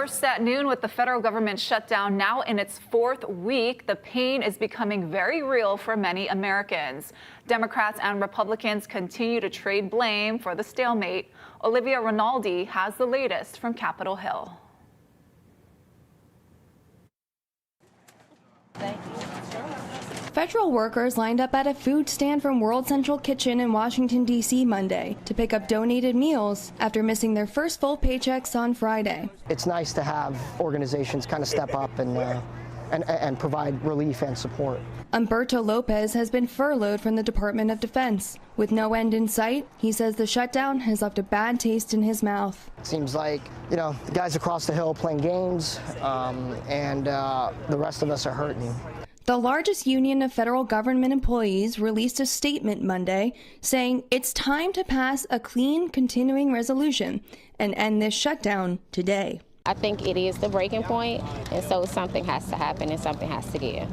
First at noon, with the federal government shutdown now in its fourth week, the pain is becoming very real for many Americans. Democrats and Republicans continue to trade blame for the stalemate. Olivia Rinaldi has the latest from Capitol Hill. Thank you. Federal workers lined up at a food stand from World Central Kitchen in Washington, D.C. Monday to pick up donated meals after missing their first full paychecks on Friday. It's nice to have organizations kind of step up and provide relief and support. Humberto Lopez has been furloughed from the Department of Defense. With no end in sight, he says the shutdown has left a bad taste in his mouth. It seems like, the guys across the hill playing games, and the rest of us are hurting. The largest union of federal government employees released a statement Monday saying it's time to pass a clean continuing resolution and end this shutdown today. I think it is the breaking point, and so something has to happen and something has to give.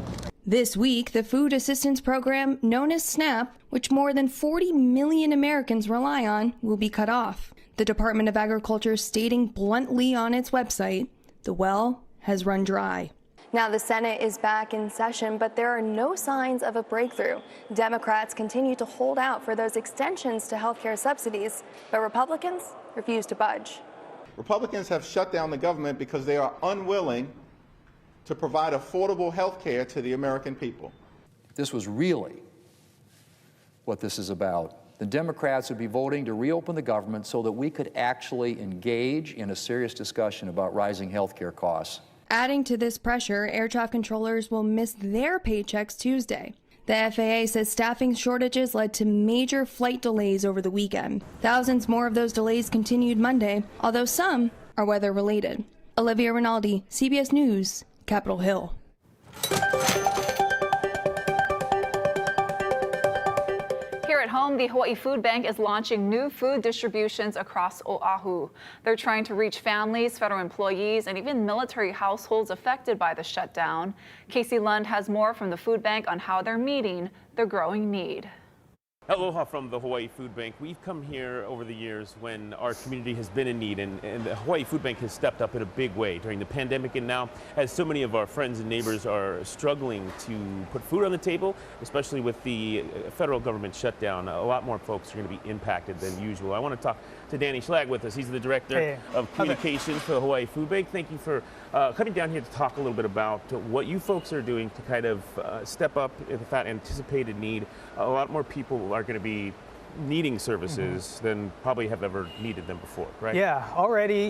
This week, the food assistance program known as SNAP, which more than 40 million Americans rely on, will be cut off. The Department of Agriculture stating bluntly on its website, the well has run dry. Now the Senate is back in session, but there are no signs of a breakthrough. Democrats continue to hold out for those extensions to health care subsidies, but Republicans refuse to budge. Republicans have shut down the government because they are unwilling to provide affordable health care to the American people. If this was really what this is about, the Democrats would be voting to reopen the government so that we could actually engage in a serious discussion about rising health care costs. Adding to this pressure, air traffic controllers will miss their paychecks Tuesday. The FAA says staffing shortages led to major flight delays over the weekend. Thousands more of those delays continued Monday, although some are weather-related. Olivia Rinaldi, CBS News, Capitol Hill. Here at home, the Hawaii Foodbank is launching new food distributions across Oahu. They're trying to reach families, federal employees, and even military households affected by the shutdown. Casey Lund has more from the food bank on how they're meeting the growing need. Aloha from the Hawaii Foodbank. We've come here over the years when our community has been in need, and the Hawaii Foodbank has stepped up in a big way during the pandemic, and now as so many of our friends and neighbors are struggling to put food on the table, especially with the federal government shutdown, a lot more folks are going to be impacted than usual. I want to talk to Danny Schlag with us. He's the Director of Communications for the Hawaii Foodbank. Thank you for coming down here to talk a little bit about what you folks are doing to kind of step up with that anticipated need. A lot more people are going to be needing services than probably have ever needed them before, right? Yeah, already,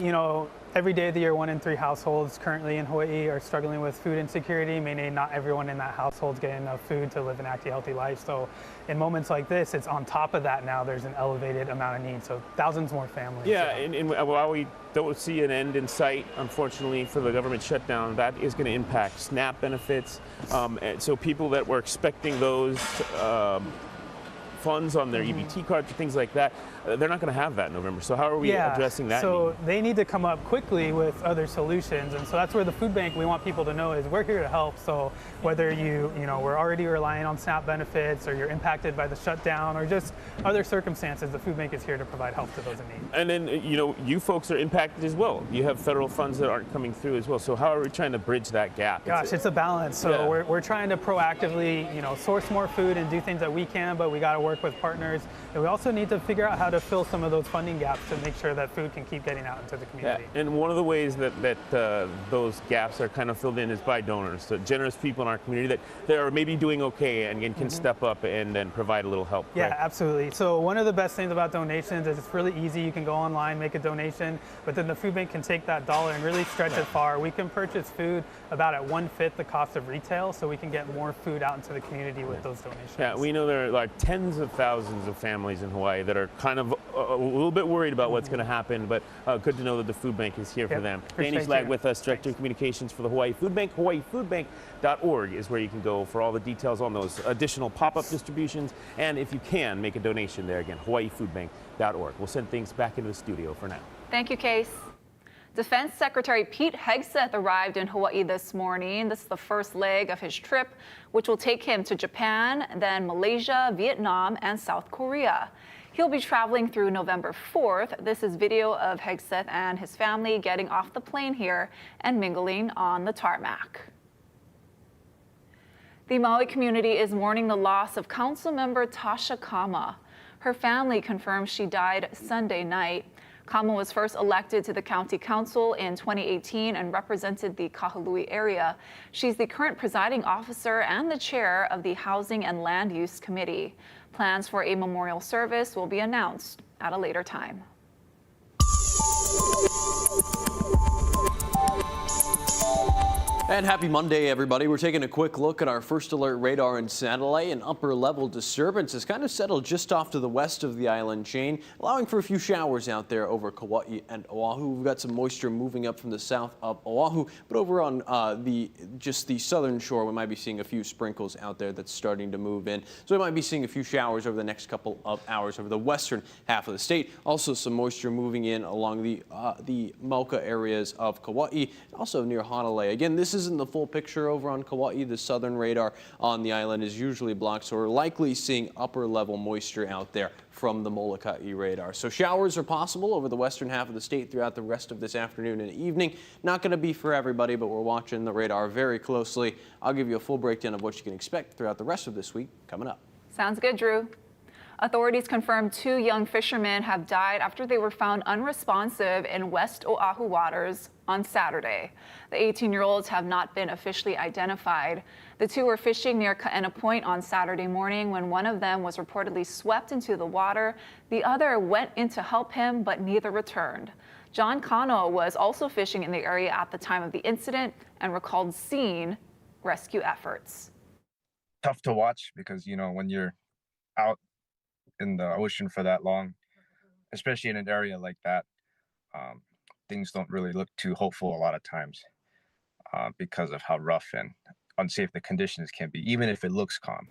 every day of the year, 1 in 3 households currently in Hawaii are struggling with food insecurity, meaning not everyone in that household is getting enough food to live an active, healthy life. So in moments like this, it's on top of that now, there's an elevated amount of need. So thousands more families. Yeah, and while we don't see an end in sight, unfortunately, for the government shutdown, that is going to impact SNAP benefits. And so people that were expecting those funds on their EBT cards or things like that, they're not going to have that in November. So how are we addressing that so need? They need to come up quickly with other solutions, and so that's where the food bank, we want people to know, is we're here to help. So whether we're already relying on SNAP benefits, or you're impacted by the shutdown, or just other circumstances, the food bank is here to provide help to those in need. And then you folks are impacted as well. You have federal funds that aren't coming through as well. So how are we trying to bridge that gap? Gosh, it's a balance. So we're trying to proactively source more food and do things that we can, but we got to work with partners, and we also need to figure out how to fill some of those funding gaps to make sure that food can keep getting out into the community. Yeah. And one of the ways that those gaps are kind of filled in is by donors, so generous people in our community that are maybe doing okay and can step up and then provide a little help. Yeah, right? Absolutely. So one of the best things about donations is it's really easy. You can go online, make a donation, but then the food bank can take that dollar and really stretch it far. We can purchase food about at 1/5 the cost of retail, so we can get more food out into the community with those donations. Yeah, we know there are like tens of thousands of families in Hawaii that are kind of a little bit worried about what's going to happen, but good to know that the food bank is here for them. Danny Schlag with us, Director of Communications for the Hawaii Foodbank. HawaiiFoodbank.org is where you can go for all the details on those additional pop-up distributions, and if you can, make a donation there. Again, HawaiiFoodbank.org. We'll send things back into the studio for now. Thank you, Case. Defense Secretary Pete Hegseth arrived in Hawaii this morning. This is the first leg of his trip, which will take him to Japan, then Malaysia, Vietnam, and South Korea. He'll be traveling through November 4th. This is video of Hegseth and his family getting off the plane here and mingling on the tarmac. The Maui community is mourning the loss of Councilmember Tasha Kama. Her family confirms she died Sunday night. Kama was first elected to the county council in 2018 and represented the Kahului area. She's the current presiding officer and the chair of the Housing and Land Use Committee. Plans for a memorial service will be announced at a later time. And happy Monday, everybody. We're taking a quick look at our first alert radar and satellite. An upper level disturbance has kind of settled just off to the west of the island chain, allowing for a few showers out there over Kauai and Oahu. We've got some moisture moving up from the south of Oahu, but over on the southern shore, we might be seeing a few sprinkles out there that's starting to move in. So we might be seeing a few showers over the next couple of hours over the western half of the state. Also some moisture moving in along the Mauka areas of Kauai, and also near Honolulu. Again, this isn't the full picture over on Kauai. The southern radar on the island is usually blocked, so we're likely seeing upper level moisture out there from the Molokai radar. So showers are possible over the western half of the state throughout the rest of this afternoon and evening. Not going to be for everybody, but we're watching the radar very closely. I'll give you a full breakdown of what you can expect throughout the rest of this week coming up. Sounds good, Drew. Authorities confirmed 2 young fishermen have died after they were found unresponsive in West Oahu waters on Saturday. The 18-year-olds have not been officially identified. The 2 were fishing near Kaena Point on Saturday morning when one of them was reportedly swept into the water. The other went in to help him, but neither returned. John Kano was also fishing in the area at the time of the incident and recalled seeing rescue efforts. Tough to watch because, when you're out in the ocean for that long, especially in an area like that, things don't really look too hopeful a lot of times because of how rough and unsafe the conditions can be, even if it looks calm.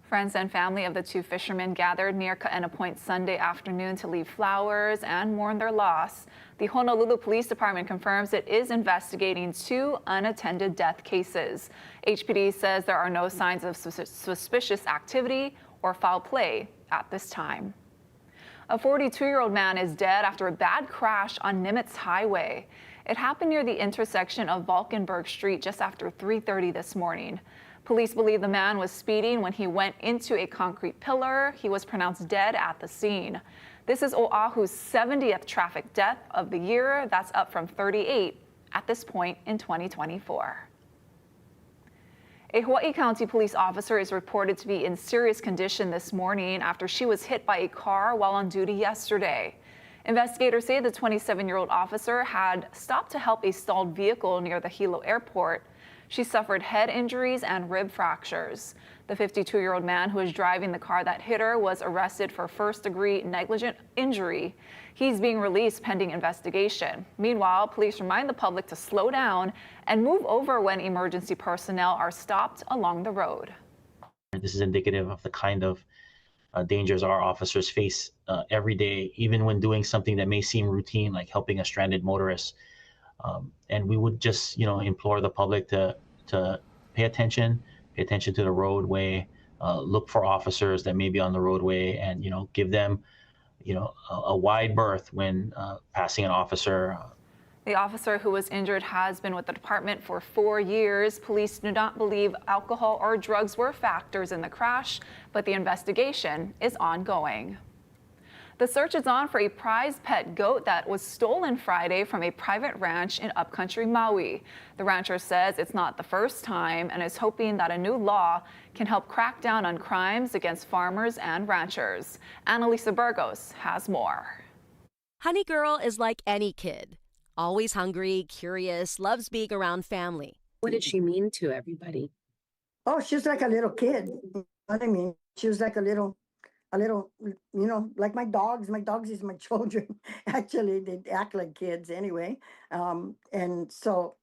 Friends and family of the 2 fishermen gathered near Kaena Point Sunday afternoon to leave flowers and mourn their loss. The Honolulu Police Department confirms it is investigating 2 unattended death cases. HPD says there are no signs of suspicious activity or foul play at this time. A 42-year-old man is dead after a bad crash on Nimitz Highway. It happened near the intersection of Valkenburg Street just after 3:30 this morning. Police believe the man was speeding when he went into a concrete pillar. He was pronounced dead at the scene. This is Oahu's 70th traffic death of the year. That's up from 38 at this point in 2024. A Hawaii County police officer is reported to be in serious condition this morning after she was hit by a car while on duty yesterday. Investigators say the 27-year-old officer had stopped to help a stalled vehicle near the Hilo airport. She suffered head injuries and rib fractures. The 52-year-old man who was driving the car that hit her was arrested for first-degree negligent injury. He's being released pending investigation. Meanwhile, police remind the public to slow down and move over when emergency personnel are stopped along the road. This is indicative of the kind of dangers our officers face every day, even when doing something that may seem routine, like helping a stranded motorist. And we would just, implore the public to pay attention to the roadway, look for officers that may be on the roadway, and give them a wide berth when passing an officer. The officer who was injured has been with the department for 4 years. Police do not believe alcohol or drugs were factors in the crash, but the investigation is ongoing. The search is on for a prized pet goat that was stolen Friday from a private ranch in upcountry Maui. The rancher says it's not the first time and is hoping that a new law can help crack down on crimes against farmers and ranchers. Annalisa Burgos has more. Honey Girl is like any kid. Always hungry, curious, loves being around family. What did she mean to everybody? Oh, she was like a little kid. You know what I mean? She was like a little, like my dogs. My dogs is my children. Actually, they act like kids anyway. And so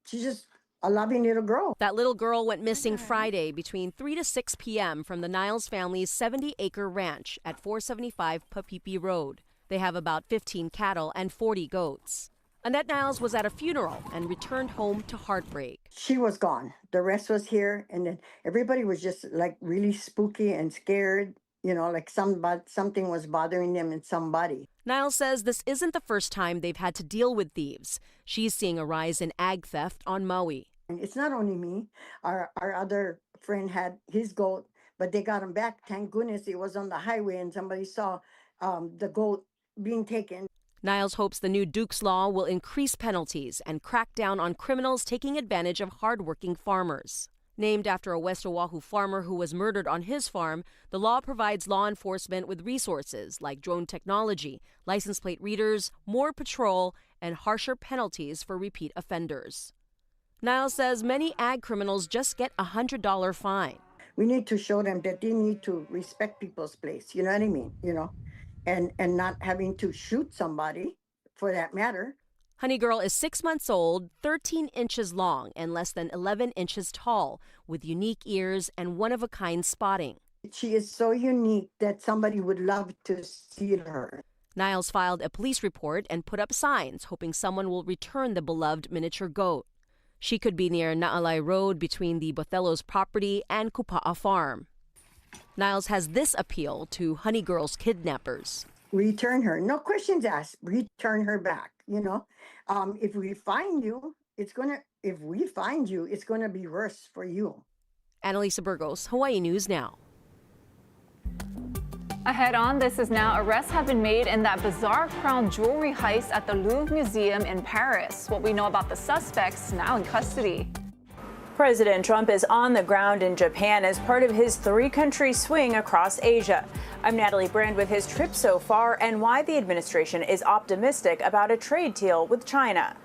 she's just a loving little girl. That little girl went missing Friday between 3 to 6 p.m. from the Niles family's 70-acre ranch at 475 Papipi Road. They have about 15 cattle and 40 goats. Annette Niles was at a funeral and returned home to heartbreak. She was gone. The rest was here. And then everybody was just like really spooky and scared. like something was bothering them in somebody. Niles says this isn't the first time they've had to deal with thieves. She's seeing a rise in ag theft on Maui. And it's not only me. Our other friend had his goat, but they got him back. Thank goodness it was on the highway and somebody saw the goat being taken. Niles hopes the new Duke's Law will increase penalties and crack down on criminals taking advantage of hardworking farmers. Named after a West Oahu farmer who was murdered on his farm, the law provides law enforcement with resources like drone technology, license plate readers, more patrol, and harsher penalties for repeat offenders. Niles says many ag criminals just get a $100 fine. We need to show them that they need to respect people's place, you know what I mean? And not having to shoot somebody for that matter. Honey Girl is 6 months old, 13 inches long, and less than 11 inches tall, with unique ears and one-of-a-kind spotting. She is so unique that somebody would love to see her. Niles filed a police report and put up signs, hoping someone will return the beloved miniature goat. She could be near Na'alai Road between the Bothello's property and Kupa'a Farm. Niles has this appeal to Honey Girl's kidnappers. Return her. No questions asked. Return her back, If we find you, it's gonna be worse for you. Annalisa Burgos, Hawaii News Now. Ahead on This Is Now, arrests have been made in that bizarre crown jewelry heist at the Louvre Museum in Paris. What we know about the suspects now in custody. President Trump is on the ground in Japan as part of his three-country swing across Asia. I'm Natalie Brand with his trip so far and why the administration is optimistic about a trade deal with China.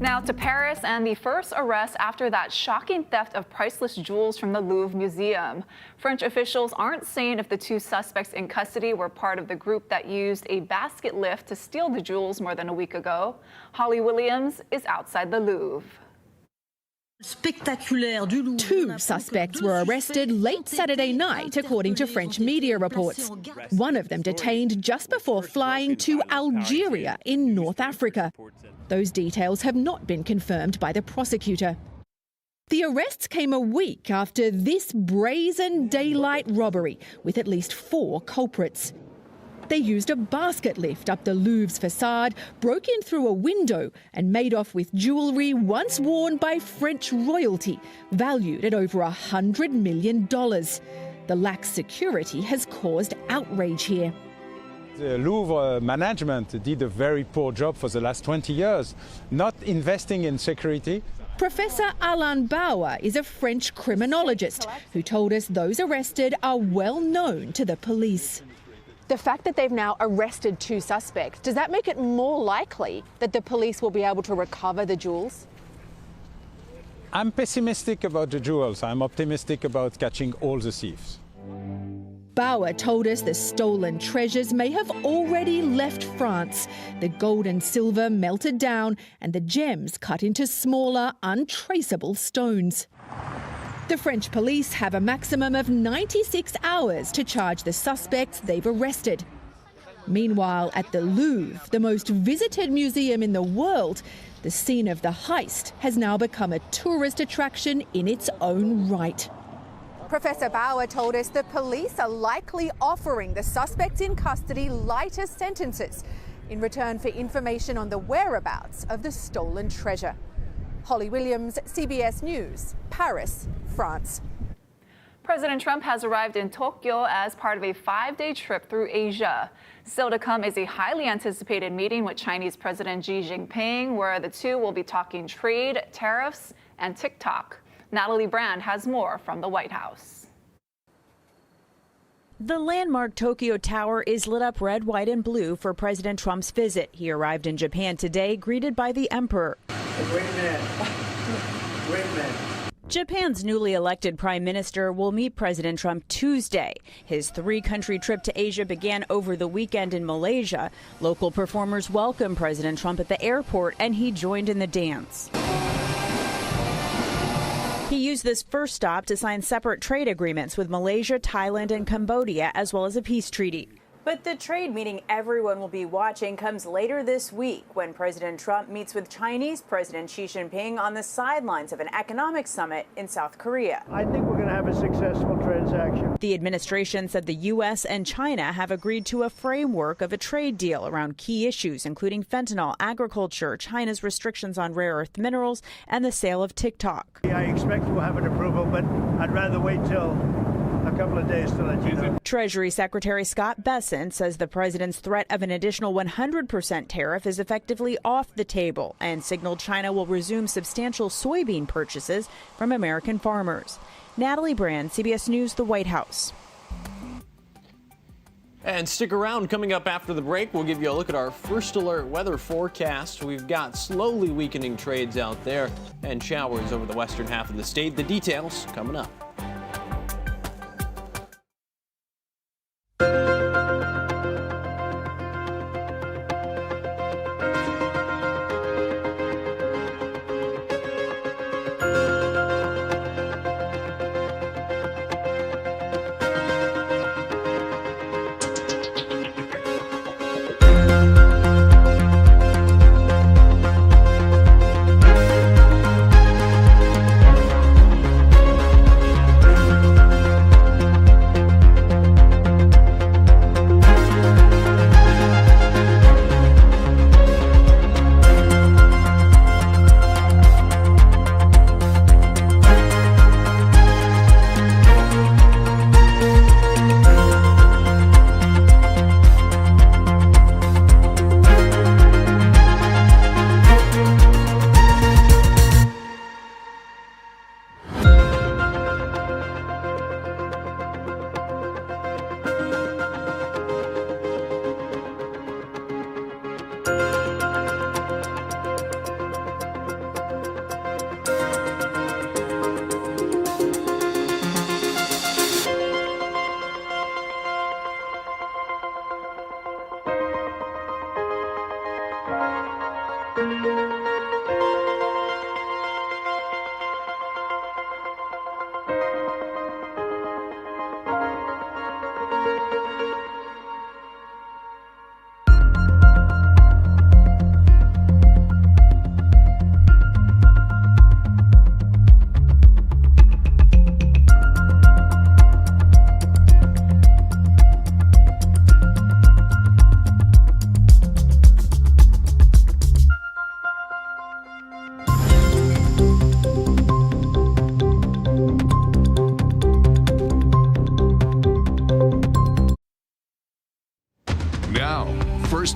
Now to Paris and the first arrest after that shocking theft of priceless jewels from the Louvre Museum. French officials aren't saying if the two suspects in custody were part of the group that used a basket lift to steal the jewels more than a week ago. Holly Williams is outside the Louvre. Two suspects were arrested late Saturday night, according to French media reports. One of them detained just before flying to Algeria in North Africa. Those details have not been confirmed by the prosecutor. The arrests came a week after this brazen daylight robbery, with at least 4 culprits. They used a basket lift up the Louvre's facade, broke in through a window and made off with jewellery once worn by French royalty, valued at over $100 million. The lax security has caused outrage here. The Louvre management did a very poor job for the last 20 years, not investing in security. Professor Alain Bauer is a French criminologist who told us those arrested are well known to the police. The fact that they've now arrested 2 suspects, does that make it more likely that the police will be able to recover the jewels? I'm pessimistic about the jewels. I'm optimistic about catching all the thieves. Bauer told us the stolen treasures may have already left France. The gold and silver melted down and the gems cut into smaller, untraceable stones. The French police have a maximum of 96 hours to charge the suspects they've arrested. Meanwhile, at the Louvre, the most visited museum in the world, the scene of the heist has now become a tourist attraction in its own right. Professor Bauer told us the police are likely offering the suspects in custody lighter sentences in return for information on the whereabouts of the stolen treasure. Holly Williams, CBS News, Paris, France. President Trump has arrived in Tokyo as part of a 5-day trip through Asia. Still to come is a highly anticipated meeting with Chinese President Xi Jinping, where the two will be talking trade, tariffs, and TikTok. Natalie Brand has more from the White House. The landmark Tokyo Tower is lit up red, white, and blue for President Trump's visit. He arrived in Japan today, greeted by the emperor. A great man. Great man. Japan's newly elected prime minister will meet President Trump Tuesday. His 3-country trip to Asia began over the weekend in Malaysia. Local performers welcomed President Trump at the airport, and he joined in the dance. He used this first stop to sign separate trade agreements with Malaysia, Thailand, and Cambodia, as well as a peace treaty. But the trade meeting everyone will be watching comes later this week when President Trump meets with Chinese President Xi Jinping on the sidelines of an economic summit in South Korea. I think we're going to have a successful transaction. The administration said the U.S. and China have agreed to a framework of a trade deal around key issues, including fentanyl, agriculture, China's restrictions on rare earth minerals, and the sale of TikTok. I expect we'll have an approval, but I'd rather wait till a couple of days to let you know. Treasury Secretary Scott Bessent says the president's threat of an additional 100% tariff is effectively off the table and signaled China will resume substantial soybean purchases from American farmers. Natalie Brand, CBS News, the White House. And stick around. Coming up after the break, we'll give you a look at our first alert weather forecast. We've got slowly weakening trades out there and showers over the western half of the state. The details coming up.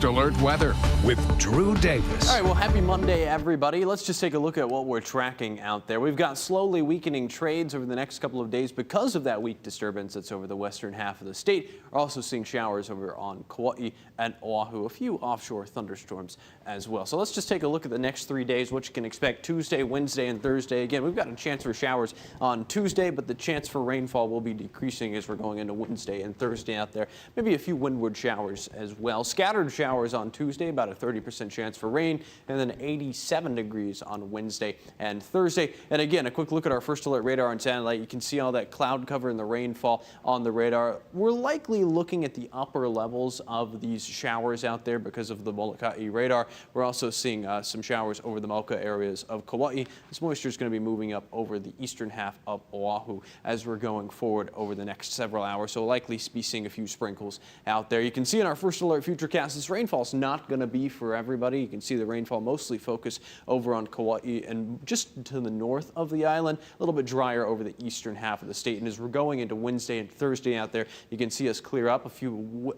First Alert Weather with Drew Davis. All right, well, happy Monday, everybody. Let's just take a look at what we're tracking out there. We've got slowly weakening trades over the next couple of days because of that weak disturbance that's over the western half of the state. We're also seeing showers over on Kauai and Oahu, a few offshore thunderstorms as well. So let's just take a look at the next 3 days, what you can expect Tuesday, Wednesday, and Thursday. Again, we've got a chance for showers on Tuesday, but the chance for rainfall will be decreasing as we're going into Wednesday and Thursday out there. Maybe a few windward showers as well. Scattered showers on Tuesday, about a 30% chance for rain, and then 87 degrees on Wednesday and Thursday. And again, a quick look at our first alert radar and satellite. You can see all that cloud cover and the rainfall on the radar. We're likely looking at the upper levels of these showers out there because of the Molokai radar. We're also seeing some showers over the Mauka areas of Kauai. This moisture is going to be moving up over the eastern half of Oahu as we're going forward over the next several hours. So likely be seeing a few sprinkles out there. You can see in our first alert futurecast, this rainfall's not going to be for everybody. You can see the rainfall mostly focused over on Kauai and just to the north of the island, a little bit drier over the eastern half of the state. And as we're going into Wednesday and Thursday out there, you can see us clear up. A few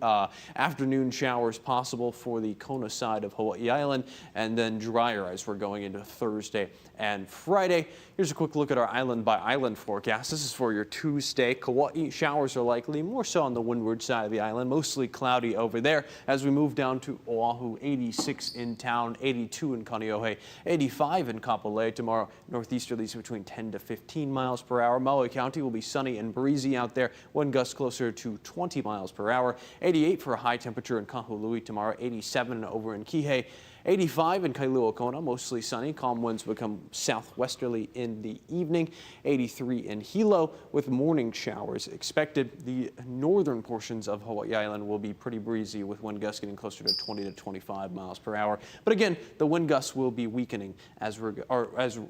afternoon showers possible for the Kona side of Hawaii Island, and then drier as we're going into Thursday and Friday. Here's a quick look at our island by island forecast. This is for your Tuesday. Kauai, showers are likely, more so on the windward side of the island, mostly cloudy over there. As we move down to Oahu, 86 in town, 82 in Kaneohe, 85 in Kapolei. Tomorrow, northeasterlies between 10 to 15 miles per hour. Maui County will be sunny and breezy out there. Wind gusts closer to 20 miles per hour. 88 for a high temperature in Kahului tomorrow, 87 over in Kihei. 85 in Kailua Kona, mostly sunny. Calm winds become southwesterly in the evening. 83 in Hilo with morning showers expected. The northern portions of Hawaii Island will be pretty breezy with wind gusts getting closer to 20 to 25 miles per hour. But again, the wind gusts will be weakening as we're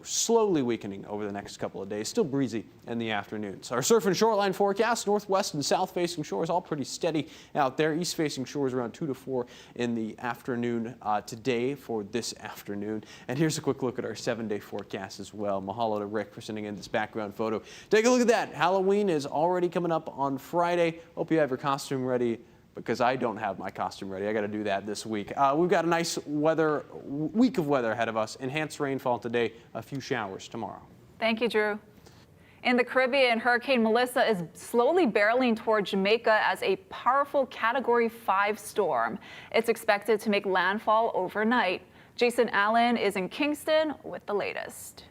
slowly weakening over the next couple of days. Still breezy in the afternoons. Our surf and shoreline forecast, northwest and south facing shores all pretty steady out there. East facing shores around 2 to 4 in the afternoon today for this afternoon. And here's a quick look at our 7-day forecast as well. Mahalo to Rick for sending in this background photo. Take a look at that. Halloween is already coming up on Friday. Hope you have your costume ready, because I don't have my costume ready. I got to do that this week. We've got a nice week of weather ahead of us. Enhanced rainfall today, a few showers tomorrow. Thank you, Drew. In the Caribbean, Hurricane Melissa is slowly barreling toward Jamaica as a powerful Category 5 storm. It's expected to make landfall overnight. Jason Allen is in Kingston with the latest.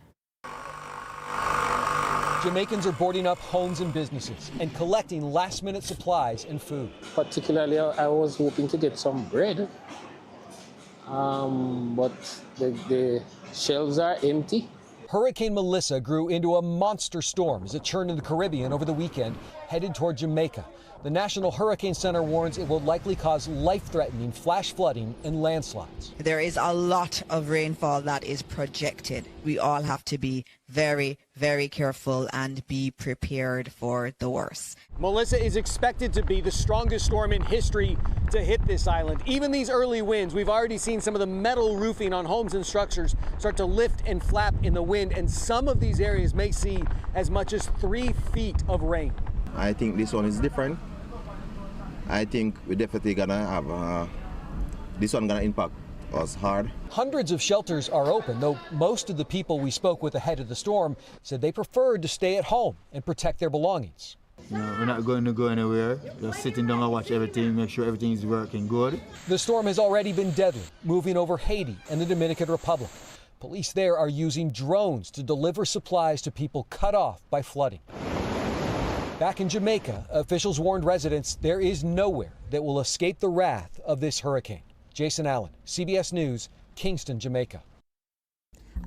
Jamaicans are boarding up homes and businesses and collecting last-minute supplies and food. Particularly, I was hoping to get some bread, but the shelves are empty. Hurricane Melissa grew into a monster storm as it churned in the Caribbean over the weekend, headed toward Jamaica. The National Hurricane Center warns it will likely cause life-threatening flash flooding and landslides. There is a lot of rainfall that is projected. We all have to be very, very careful and be prepared for the worst. Melissa is expected to be the strongest storm in history to hit this island. Even these early winds, we've already seen some of the metal roofing on homes and structures start to lift and flap in the wind, and some of these areas may see as much as 3 feet of rain. I think this one is different. I think we're definitely gonna have this one gonna impact us hard. Hundreds of shelters are open, though most of the people we spoke with ahead of the storm said they preferred to stay at home and protect their belongings. No, we're not going to go anywhere. Just sitting down and watch everything, make sure everything is working good. The storm has already been deadly, moving over Haiti and the Dominican Republic. Police there are using drones to deliver supplies to people cut off by flooding. Back in Jamaica, officials warned residents there is nowhere that will escape the wrath of this hurricane. Jason Allen, CBS News, Kingston, Jamaica.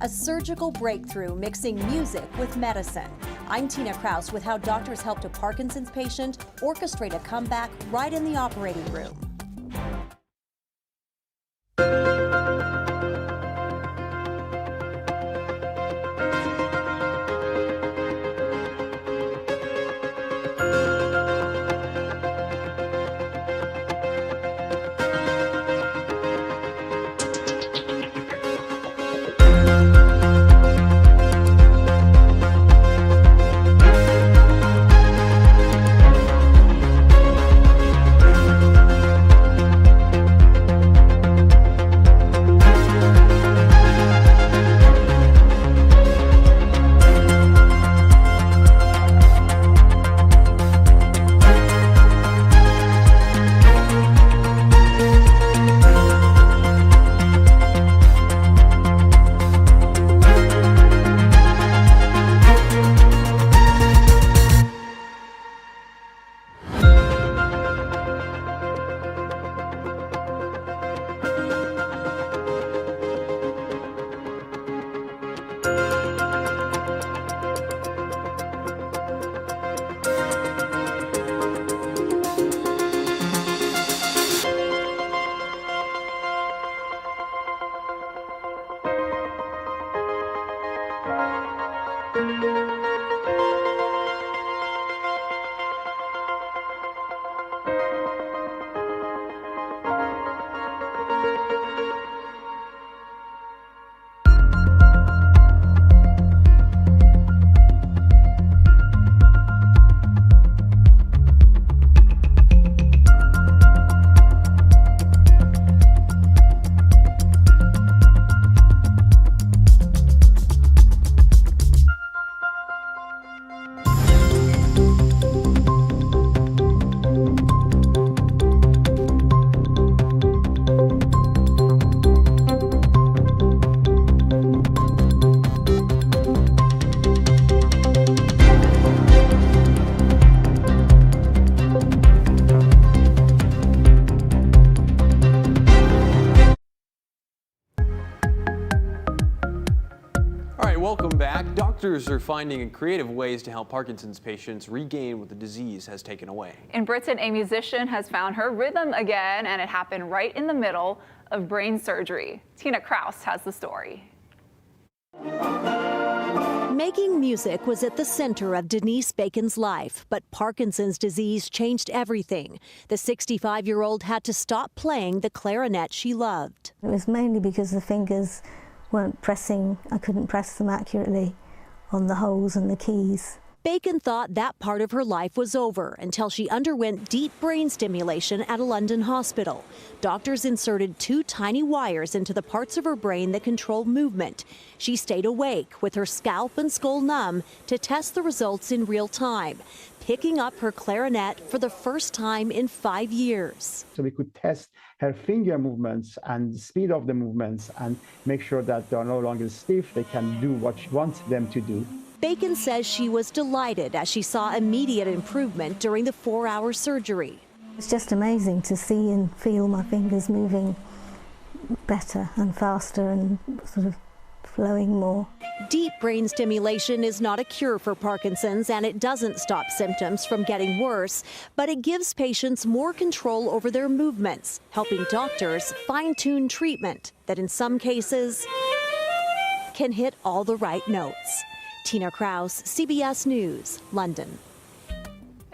A surgical breakthrough mixing music with medicine. I'm Tina Kraus with how doctors helped a Parkinson's patient orchestrate a comeback right in the operating room. right, welcome back. Doctors are finding creative ways to help Parkinson's patients regain what the disease has taken away. In Britain, a musician has found her rhythm again, and it happened right in the middle of brain surgery. Tina Kraus has the story. Making music was at the center of Denise Bacon's life, but Parkinson's disease changed everything. The 65-year-old had to stop playing the clarinet she loved. It was mainly because the fingers weren't pressing. I couldn't press them accurately on the holes and the keys. Bacon thought that part of her life was over until she underwent deep brain stimulation at a London hospital. Doctors inserted 2 tiny wires into the parts of her brain that control movement. She stayed awake with her scalp and skull numb to test the results in real time, picking up her clarinet for the first time in 5 years. So we could test her finger movements and the speed of the movements and make sure that they are no longer stiff, they can do what she wants them to do. Bacon says she was delighted as she saw immediate improvement during the 4-hour surgery. It's just amazing to see and feel my fingers moving better and faster and sort of flowing more. Deep brain stimulation is not a cure for Parkinson's, and it doesn't stop symptoms from getting worse, but it gives patients more control over their movements, helping doctors fine-tune treatment that in some cases can hit all the right notes. Tina Kraus, CBS News, London.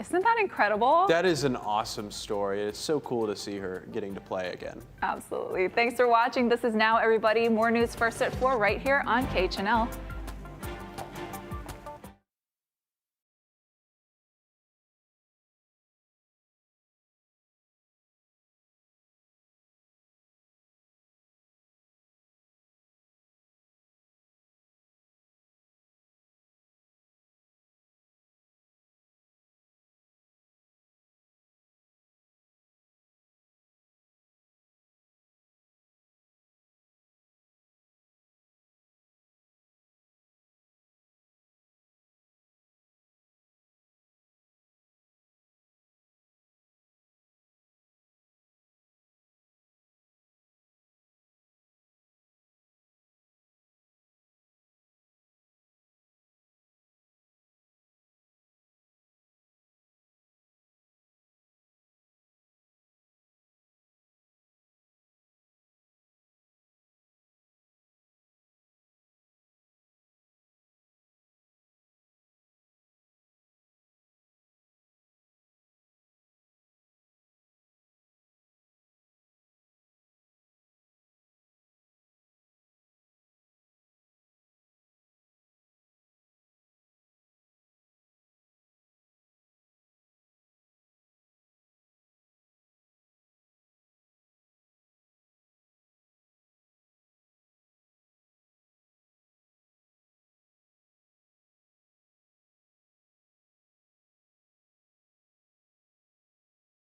Isn't that incredible? That is an awesome story. It's so cool to see her getting to play again. Absolutely. Thanks for watching. This is Now Everybody. More news first at 4 right here on KHNL.